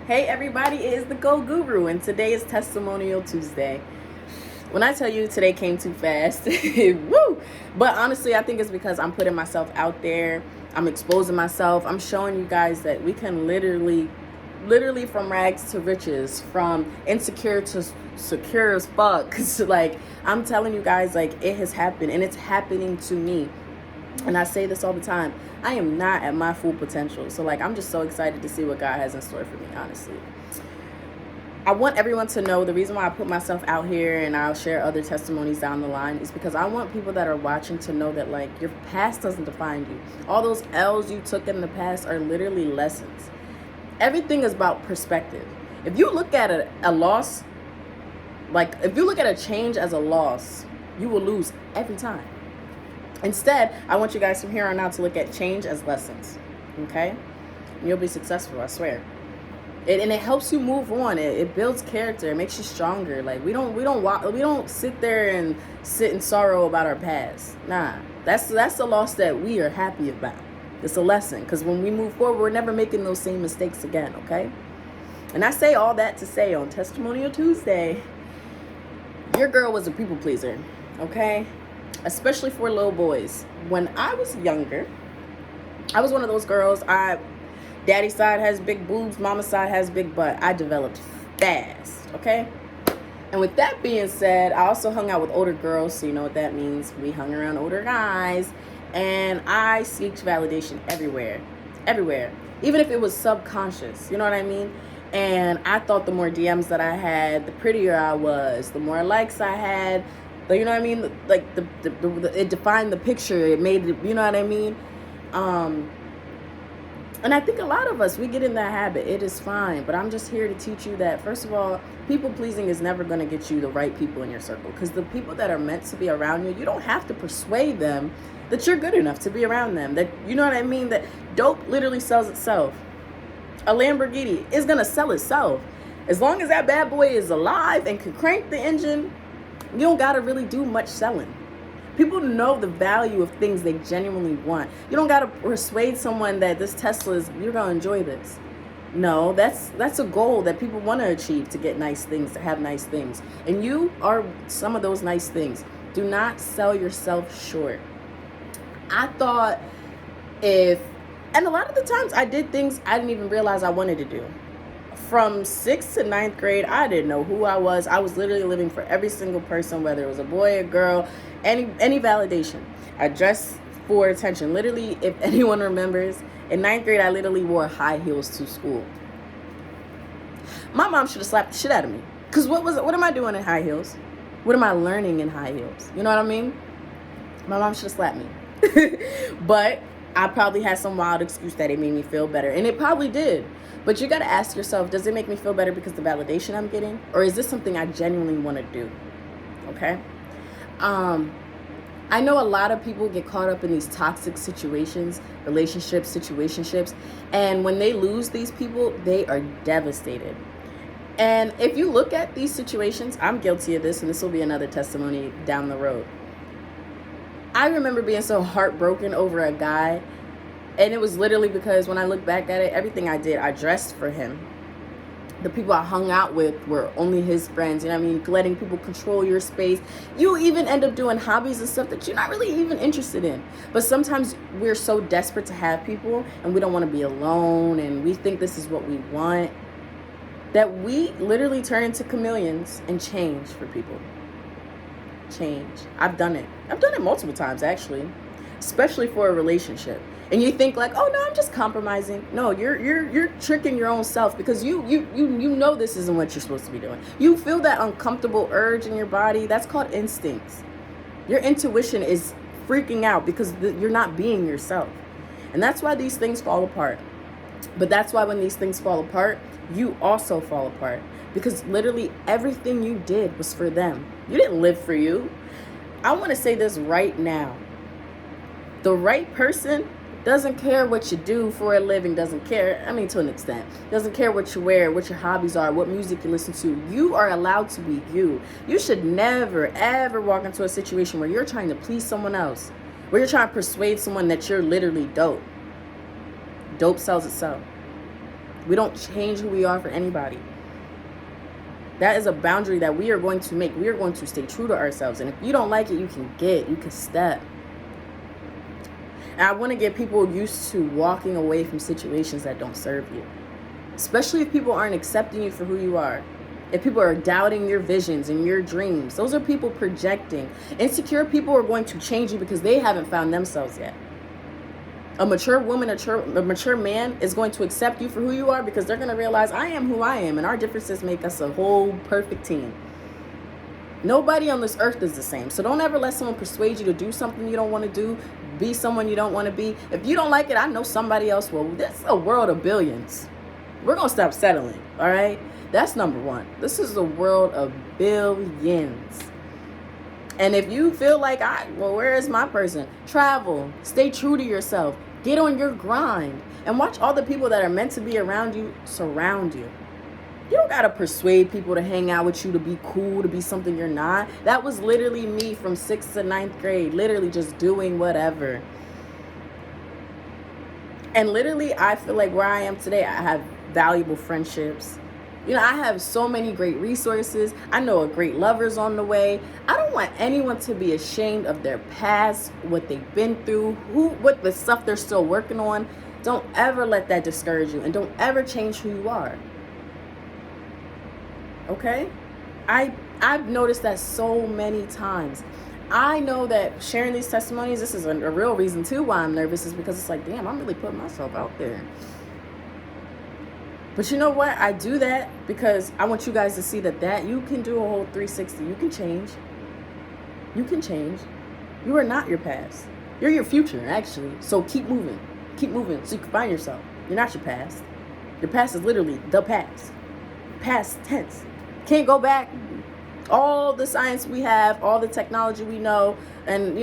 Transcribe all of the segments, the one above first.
Hey everybody, it is the Go Guru, and today is Testimonial Tuesday. When I tell you today came too fast, woo! But honestly, I think it's because I'm putting myself out there. I'm exposing myself. I'm showing you guys that we can literally from rags to riches, from insecure to secure as fuck. So, like, I'm telling you guys, like, it has happened, and it's happening to me. And I say this all the time. I am not at my full potential. So, like, I'm just so excited to see what God has in store for me, honestly. I want everyone to know the reason why I put myself out here, and I'll share other testimonies down the line, is because I want people that are watching to know that, like, your past doesn't define you. All those L's you took in the past are literally lessons. Everything is about perspective. If you look at a loss, like, if you look at a change as a loss, you will lose every time. Instead, I want you guys from here on out to look at change as lessons, okay? And you'll be successful, I swear. And it helps you move on. It builds character. It makes you stronger. Like, we don't sit there and sit in sorrow about our past. Nah, that's the loss that we are happy about. It's a lesson, because when we move forward, we're never making those same mistakes again, okay? And I say all that to say on Testimonial Tuesday, your girl was a people pleaser, okay? Especially for little boys. When I was younger, I was one of those girls. Daddy's side has big boobs, mama's side has big butt. I developed fast, okay? And with that being said, I also hung out with older girls, so you know what that means. We hung around older guys, and I seeked validation everywhere, even if it was subconscious, you know what I mean? And I thought the more DMs that I had, the prettier I was, the more likes I had. You know what I mean? Like, it defined the picture. It made it, you know what I mean? And I think a lot of us, we get in that habit. It is fine. But I'm just here to teach you that, first of all, people pleasing is never going to get you the right people in your circle. Because the people that are meant to be around you, you don't have to persuade them that you're good enough to be around them. That, you know what I mean? That dope literally sells itself. A Lamborghini is going to sell itself. As long as that bad boy is alive and can crank the engine, you don't got to really do much selling. People know the value of things they genuinely want. You don't got to persuade someone that this Tesla is, you're going to enjoy this. No, that's a goal that people want to achieve, to get nice things, to have nice things. And you are some of those nice things. Do not sell yourself short. I thought and a lot of the times I did things I didn't even realize I wanted to do. From 6th to 9th grade, I didn't know who I was. I was literally living for every single person, whether it was a boy, a girl, any validation. I dressed for attention. Literally, if anyone remembers, in 9th grade, I literally wore high heels to school. My mom should have slapped the shit out of me. Because what am I doing in high heels? What am I learning in high heels? You know what I mean? My mom should have slapped me. But I probably had some wild excuse that it made me feel better. And it probably did. But you got to ask yourself, does it make me feel better because of the validation I'm getting? Or is this something I genuinely want to do? Okay? I know a lot of people get caught up in these toxic situations, relationships, situationships. And when they lose these people, they are devastated. And if you look at these situations, I'm guilty of this, and this will be another testimony down the road. I remember being so heartbroken over a guy. And it was literally because when I look back at it, everything I did, I dressed for him. The people I hung out with were only his friends. You know what I mean? Letting people control your space. You even end up doing hobbies and stuff that you're not really even interested in. But sometimes we're so desperate to have people, and we don't want to be alone, and we think this is what we want, that we literally turn into chameleons and change for people. Change. I've done it. I've done it multiple times, actually. Especially for a relationship. And you think like, oh no, I'm just compromising. No, you're tricking your own self, because you know this isn't what you're supposed to be doing. You feel that uncomfortable urge in your body. That's called instincts. Your intuition is freaking out because you're not being yourself. And that's why these things fall apart. But that's why when these things fall apart, you also fall apart. Because literally everything you did was for them. You didn't live for you. I want to say this right now. The right person doesn't care what you do for a living, doesn't care, I mean, to an extent, doesn't care what you wear, what your hobbies are, what music you listen to. You are allowed to be you. You should never, ever walk into a situation where you're trying to please someone else, where you're trying to persuade someone that you're literally dope. Dope sells itself. We don't change who we are for anybody. That is a boundary that we are going to make. We are going to stay true to ourselves. And if you don't like it, you can step. And I want to get people used to walking away from situations that don't serve you. Especially if people aren't accepting you for who you are. If people are doubting your visions and your dreams. Those are people projecting. Insecure people are going to change you because they haven't found themselves yet. A mature woman, a mature man is going to accept you for who you are because they're going to realize I am who I am, and our differences make us a whole perfect team. Nobody on this earth is the same. So don't ever let someone persuade you to do something you don't want to do, be someone you don't want to be. If you don't like it, I know somebody else will. This is a world of billions. We're going to stop settling, all right? That's number one. This is a world of billions. And if you feel like, where is my person? Travel. Stay true to yourself. Get on your grind. And watch all the people that are meant to be around you surround you. You don't got to persuade people to hang out with you, to be cool, to be something you're not. That was literally me from 6th to 9th grade. Literally just doing whatever. And literally, I feel like where I am today, I have valuable friendships. You know, I have so many great resources. I know great lovers on the way. I don't want anyone to be ashamed of their past, what they've been through, what the stuff they're still working on. Don't ever let that discourage you, and don't ever change who you are. Okay? I've noticed that so many times. I know that sharing these testimonies, this is a real reason too why I'm nervous, is because it's like, damn, I'm really putting myself out there. But you know what? I do that because I want you guys to see that you can do a whole 360. You can change. You can change. You are not your past. You're your future, actually. So keep moving. Keep moving so you can find yourself. You're not your past. Your past is literally the past. Past tense. Can't go back. All the science we have, all the technology we know, and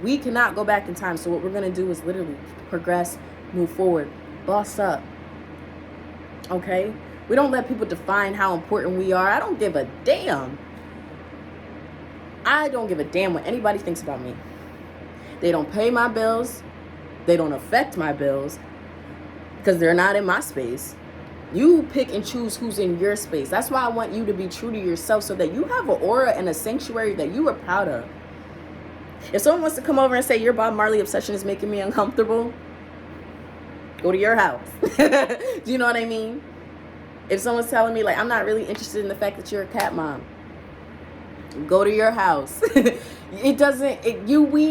we cannot go back in time. So what we're going to do is literally progress, move forward, boss up. Okay? We don't let people define how important we are. I don't give a damn. I don't give a damn what anybody thinks about me. They don't pay my bills. They don't affect my bills because they're not in my space. You pick and choose who's in your space. That's why I want you to be true to yourself so that you have an aura and a sanctuary that you are proud of. If someone wants to come over and say your Bob Marley obsession is making me uncomfortable, go to your house. Do you know what I mean? If someone's telling me, like, I'm not really interested in the fact that you're a cat mom, go to your house. We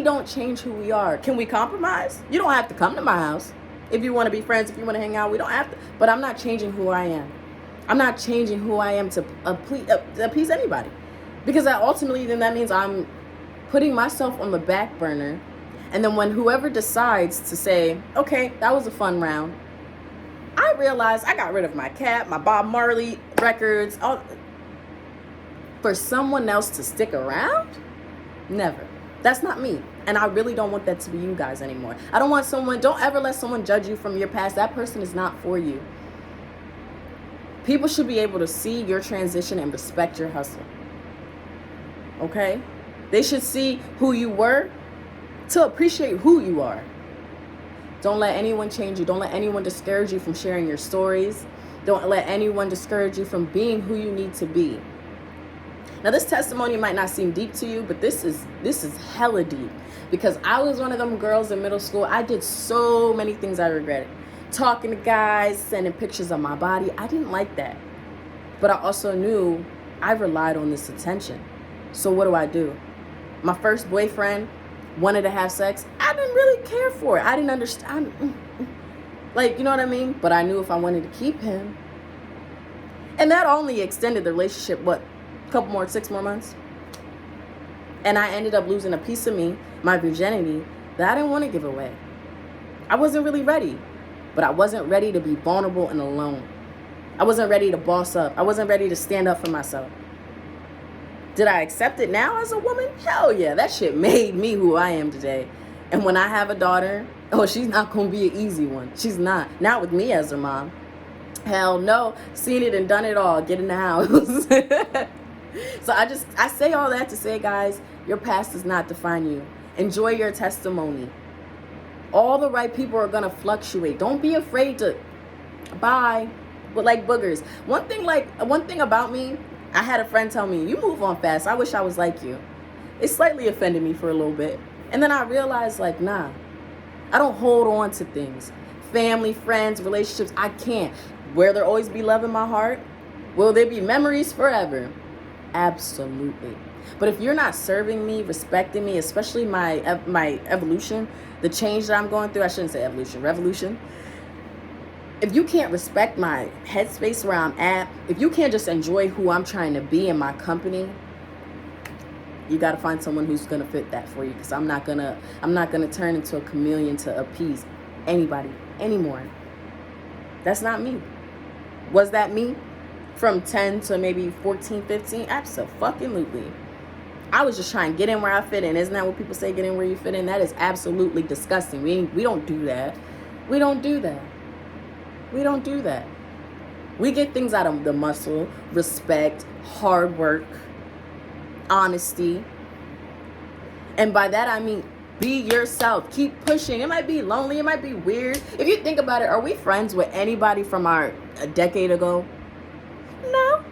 don't change who we are. Can we compromise? You don't have to come to my house. If you want to be friends, if you want to hang out, we don't have to. But I'm not changing who I am. I'm not changing who I am to appease anybody. Because ultimately, then that means I'm putting myself on the back burner. And then when whoever decides to say, okay, that was a fun round, I realized I got rid of my cat, my Bob Marley records, for someone else to stick around? Never. That's not me. And I really don't want that to be you guys anymore. Don't ever let someone judge you from your past. That person is not for you. People should be able to see your transition and respect your hustle. Okay? They should see who you were to appreciate who you are. Don't let anyone change you. Don't let anyone discourage you from sharing your stories. Don't let anyone discourage you from being who you need to be. Now, this testimony might not seem deep to you, but this is hella deep. Because I was one of them girls in middle school. I did so many things I regretted. Talking to guys, sending pictures of my body. I didn't like that. But I also knew I relied on this attention. So what do? My first boyfriend wanted to have sex. I didn't really care for it. I didn't understand. Like, you know what I mean? But I knew if I wanted to keep him. And that only extended the relationship, 6 more months. And I ended up losing a piece of me, my virginity, that I didn't want to give away. I wasn't really ready. But I wasn't ready to be vulnerable and alone. I wasn't ready to boss up. I wasn't ready to stand up for myself. Did I accept it now as a woman? Hell yeah. That shit made me who I am today. And when I have a daughter, she's not going to be an easy one. She's not. Not with me as her mom. Hell no. Seen it and done it all. Get in the house. So I say all that to say, guys, your past does not define you. Enjoy your testimony. All the right people are going to fluctuate. Don't be afraid to Bye. But like boogers. One thing about me, I had a friend tell me, you move on fast. I wish I was like you. It slightly offended me for a little bit. And then I realized, like, nah, I don't hold on to things. Family, friends, relationships, I can't. Will there always be love in my heart? Will there be memories forever? Absolutely. But if you're not serving me, respecting me, especially my evolution, the change that I'm going through, I shouldn't say evolution, revolution. If you can't respect my headspace where I'm at, if you can't just enjoy who I'm trying to be in my company, you got to find someone who's going to fit that for you, because I'm not going to turn into a chameleon to appease anybody anymore. That's not me. Was that me from 10 to maybe 14, 15? Absolutely. I was just trying to get in where I fit in. Isn't that what people say, get in where you fit in? That is absolutely disgusting. We don't do that. We don't do that. We don't do that. We get things out of the muscle, respect, hard work, honesty. And by that I mean be yourself. Keep pushing. It might be lonely. It might be weird. If you think about it, are we friends with anybody from a decade ago? No.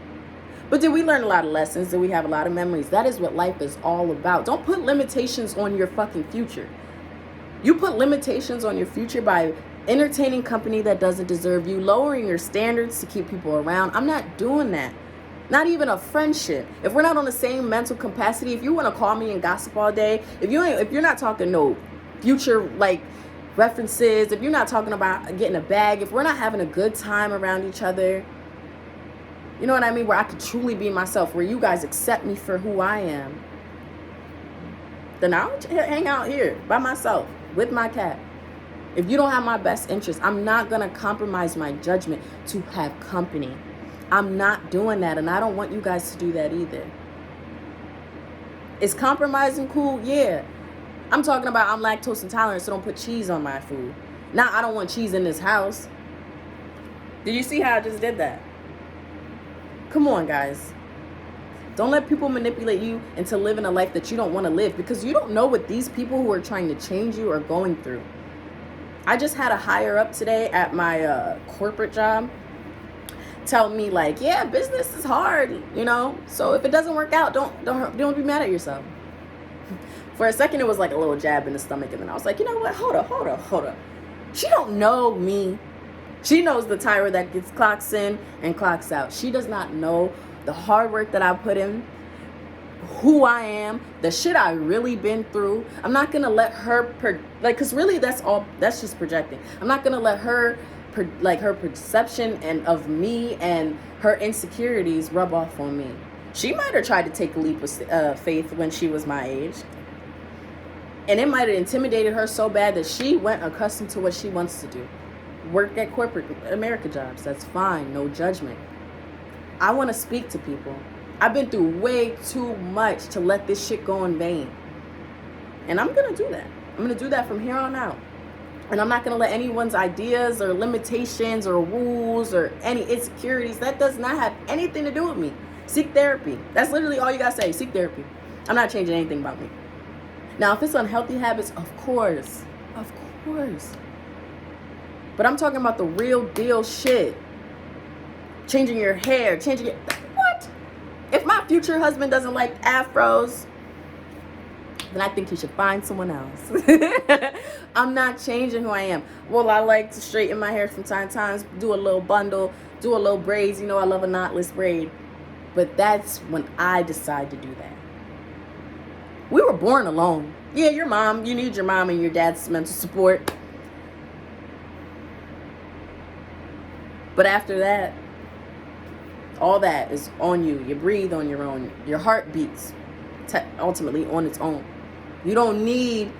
But did we learn a lot of lessons? Did we have a lot of memories? That is what life is all about. Don't put limitations on your fucking future. You put limitations on your future by entertaining company that doesn't deserve you, lowering your standards to keep people around. I'm not doing that. Not even a friendship. If we're not on the same mental capacity, if you want to call me and gossip all day, if you're not talking no future like references, if you're not talking about getting a bag, if we're not having a good time around each other, you know what I mean? Where I could truly be myself, where you guys accept me for who I am, then I'll hang out here by myself with my cat. If you don't have my best interest, I'm not going to compromise my judgment to have company. I'm not doing that, and I don't want you guys to do that either. Is compromising cool? Yeah. I'm talking about I'm lactose intolerant, so don't put cheese on my food. Now, I don't want cheese in this house. Did you see how I just did that? Come on, guys. Don't let people manipulate you into living a life that you don't want to live, because you don't know what these people who are trying to change you are going through. I just had a higher up today at my corporate job tell me, like, yeah, business is hard, you know, so if it doesn't work out, don't be mad at yourself. For a second, it was like a little jab in the stomach, and then I was like, you know what, hold up. She don't know me. She knows the Tyra that gets clocks in and clocks out. She does not know the hard work that I put in, who I am, the shit I really been through. I'm not gonna let her because really that's just projecting. I'm not gonna let her her perception and of me and her insecurities rub off on me. She might have tried to take a leap of faith when she was my age, and it might have intimidated her so bad that she went accustomed to what she wants to do. Work at corporate America jobs. That's fine. No judgment. I want to speak to people. I've been through way too much to let this shit go in vain. And I'm going to do that. I'm going to do that from here on out. And I'm not going to let anyone's ideas or limitations or rules or any insecurities, that does not have anything to do with me. Seek therapy. That's literally all you got to say. Seek therapy. I'm not changing anything about me. Now, if it's unhealthy habits, of course. But I'm talking about the real deal shit. Changing your hair, what? If my future husband doesn't like afros, then I think he should find someone else. I'm not changing who I am. Well, I like to straighten my hair from time to time, do a little bundle, do a little braids. You know, I love a knotless braid. But that's when I decide to do that. We were born alone. Yeah, you need your mom and your dad's mental support. But after that, all that is on you. You breathe on your own. Your heart beats ultimately on its own. You don't need,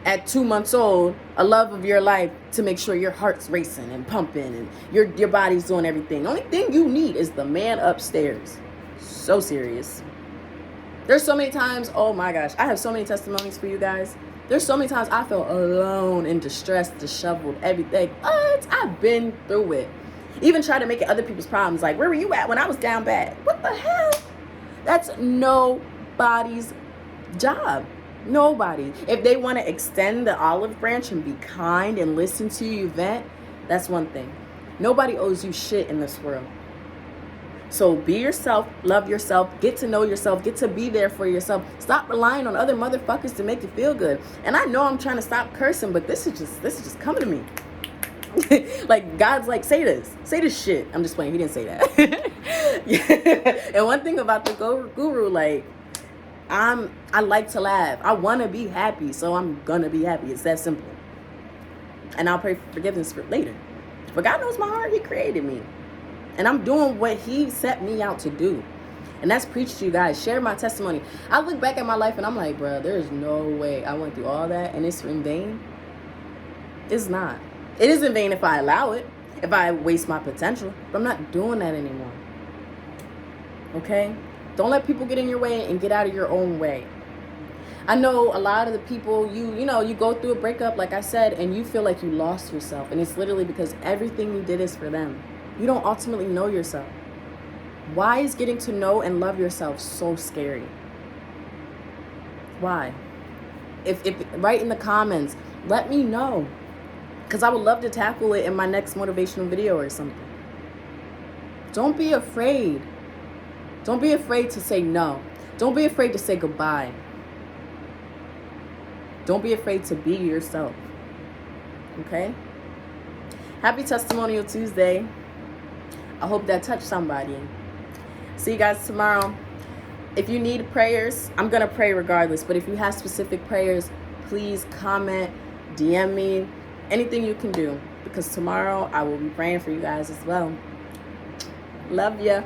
at 2 months old, a love of your life to make sure your heart's racing and pumping and your body's doing everything. The only thing you need is the man upstairs. So serious. There's so many times, oh my gosh, I have so many testimonies for you guys. There's so many times I felt alone and distressed, disheveled, everything. What? I've been through it. Even try to make it other people's problems. Like, where were you at when I was down bad? What the hell? That's nobody's job. Nobody. If they want to extend the olive branch and be kind and listen to you vent, that's one thing. Nobody owes you shit in this world. So be yourself, love yourself, get to know yourself, get to be there for yourself. Stop relying on other motherfuckers to make you feel good. And I know I'm trying to stop cursing, but this is just coming to me. Like, God's like, say this shit. I'm just playing. He didn't say that. Yeah. And one thing about the guru, like, I like to laugh. I want to be happy, so I'm gonna be happy. It's that simple. And I'll pray for forgiveness for later. But God knows my heart. He created me. And I'm doing what he set me out to do. And that's preach to you guys. Share my testimony. I look back at my life and I'm like, bro, there's no way I went through all that and it's in vain. It's not. It is in vain if I allow it. If I waste my potential. But I'm not doing that anymore. Okay? Don't let people get in your way and get out of your own way. I know a lot of the people, you know, you go through a breakup, like I said, and you feel like you lost yourself. And it's literally because everything you did is for them. You don't ultimately know yourself. Why is getting to know and love yourself so scary? Why? If write in the comments, let me know. Because I would love to tackle it in my next motivational video or something. Don't be afraid. Don't be afraid to say no. Don't be afraid to say goodbye. Don't be afraid to be yourself. Okay? Happy Testimonial Tuesday. I hope that touched somebody. See you guys tomorrow. If you need prayers, I'm going to pray regardless. But if you have specific prayers, please comment, DM me, anything you can do. Because tomorrow I will be praying for you guys as well. Love ya.